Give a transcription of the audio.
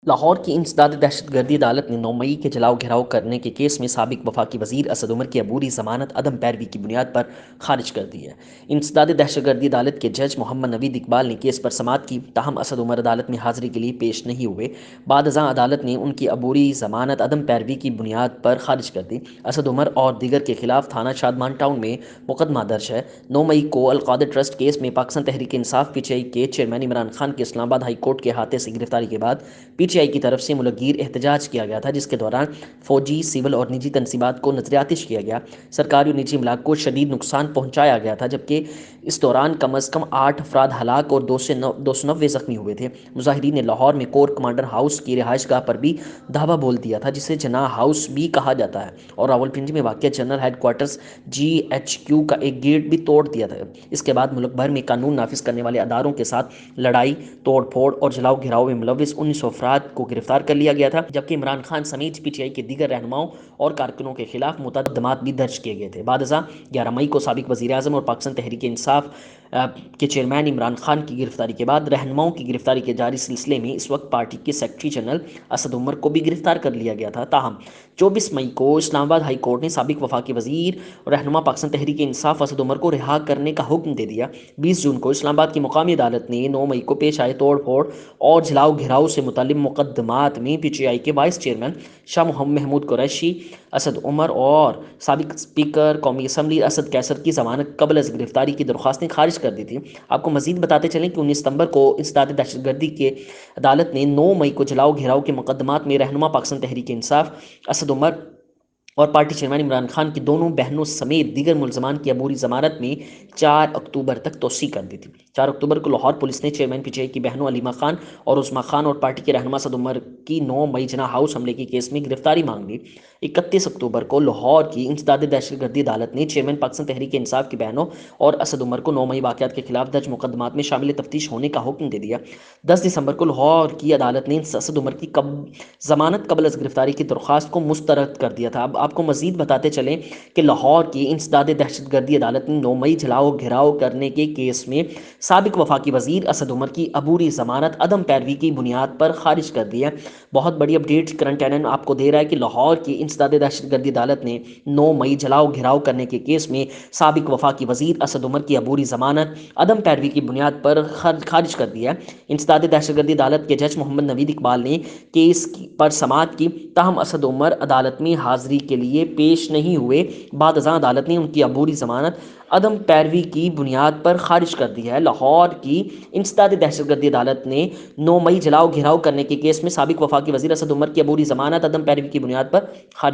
لاہور کی انسداد دہشت گردی عدالت نے 9 مئی کے جلاؤ گھراؤ کرنے کے کیس میں سابق وفاقی وزیر اسد عمر کی عبوری ضمانت عدم پیروی کی بنیاد پر خارج کر دی ہے۔ انسداد دہشت گردی عدالت کے جج محمد نوید اقبال نے کیس پر سماعت کی، تاہم اسد عمر عدالت میں حاضری کے لیے پیش نہیں ہوئے۔ بعد ازاں عدالت نے ان کی عبوری ضمانت عدم پیروی کی بنیاد پر خارج کر دی۔ اسد عمر اور دیگر کے خلاف تھانہ شادمان ٹاؤن میں مقدمہ درج ہے۔ 9 مئی کو القادر ٹرسٹ کیس میں Pakistan Tehreek Insaf P T I کے چیئرمین عمران خان کی اسلام آباد ہائی کورٹ کے احاطے سے گرفتاری کے بعد پی ٹی آئی کی طرف سے ملک گیر احتجاج کیا گیا تھا، جس کے دوران فوجی، سول اور نجی تنصیبات کو نظر آتش کیا گیا۔ سرکاری اور نجی املاک کو شدید نقصان پہنچایا گیا تھا، جبکہ اس دوران کم از کم 8 افراد ہلاک اور 290 زخمی ہوئے تھے۔ مظاہرین نے لاہور میں کور کمانڈر ہاؤس کی رہائش گاہ پر بھی دھاوا بول دیا تھا، جسے جناح ہاؤس بھی کہا جاتا ہے، اور راولپنڈی میں واقع general headquarters G H Q کا ایک گیٹ بھی توڑ دیا تھا۔ اس کے بعد ملک بھر میں قانون نافذ کرنے والے اداروں کے ساتھ لڑائی، توڑ پھوڑ اور جلاؤ گھراؤ میں ملوث 1900 افراد کو گرفتار کر لیا گیا تھا، جبکہ عمران خان سمیت پی ٹی آئی کے دیگر رہنماؤں اور کارکنوں کے خلاف متعدد مقدمات بھی درج کیے گئے تھے۔ بعد ازاں 11 مئی کو سابق وزیر اعظم اور پاکستان تحریک انصاف کے چیئرمین عمران خان کی گرفتاری کے بعد رہنماؤں کی گرفتاری کے جاری سلسلے میں اس وقت پارٹی کے سیکرٹری جنرل اسد عمر کو بھی گرفتار کر لیا گیا تھا۔ تاہم 24 مئی کو اسلام آباد ہائی کورٹ نے سابق وفاقی وزیر اور رہنما پاکستان تحریک انصاف اسد عمر کو رہا کرنے کا حکم دے دیا۔ 20 جون کو اسلام آباد کی مقامی عدالت نے 9 مئی کو پیش آئے توڑ پھوڑ اور جلاؤ گھراؤ سے متعلق مقدمات میں پی ٹی آئی کے وائس چیئرمین شاہ محمود قریشی، اسد عمر اور سابق اسپیکر قومی اسمبلی اسد کیسر کی ضمانت قبل از گرفتاری کی درخواستیں خارج کر دی تھیں۔ آپ کو مزید بتاتے چلیں کہ 19 ستمبر کو انسداد دہشت گردی کے عدالت نے 9 مئی کو جلاؤ گھراؤ کے مقدمات میں رہنما پاکستان تحریک انصاف اسد عمر اور پارٹی چیئرمین عمران خان کی دونوں بہنوں سمیت دیگر ملزمان کی عبوری ضمانت میں 4 اکتوبر تک توسیع کر دی تھی۔ 4 اکتوبر کو لاہور پولیس نے چیئرمین پی ٹی آئی کی بہنوں علیمہ خان اور عظمیٰ خان اور پارٹی کے رہنما اسد عمر کی 9 مئی جناح ہاؤس حملے کے کیس میں گرفتاری مانگ لی۔ 31 اکتوبر کو لاہور کی انسداد دہشت گردی عدالت نے چیئرمین پاکستان تحریک انصاف کی بہنوں اور اسد عمر کو 9 مئی واقعات کے خلاف درج مقدمات میں شامل تفتیش ہونے کا حکم دے دیا۔ 10 دسمبر کو لاہور کی عدالت نے اسد عمر کی ضمانت قبل از گرفتاری کی درخواست کو مسترد کر دیا تھا۔ اب آپ کو مزید بتاتے چلیں کہ لاہور کی انسداد دہشت گردی عدالت نے 9 مئی جلاؤ گھراؤ کرنے کے کیس میں سابق وفاقی وزیر اسد عمر کی عبوری ضمانت عدم پیروی کی بنیاد پر خارج کر دی ہے۔ بہت بڑی اپڈیٹ کرنٹ اینن آپ کو دے رہا ہے کہ لاہور کی انسداد دہشت گردی عدالت نے 9 مئی جلاؤ گھراؤ کرنے کے کیس میں سابق وفاقی وزیر اسد عمر کی عبوری ضمانت عدم پیروی کی بنیاد پر خارج کر دی ہے۔ انسداد دہشت گردی عدالت کے جج محمد نوید اقبال نے کیس پر سماعت کی، تاہم اسد عمر عدالت میں حاضری کے لیے پیش نہیں ہوئے۔ بعد ازاں عدالت نے ان کی عبوری ضمانت عدم پیروی کی بنیاد پر خارج کر دی ہے۔ لاہور کی انسداد دہشت گردی عدالت نے 9 مئی جلاؤ گھراؤ کرنے کے کیس میں سابق وفاقی وزیر اسد عمر کی عبوری ضمانت عدم پیروی کی بنیاد پر خارج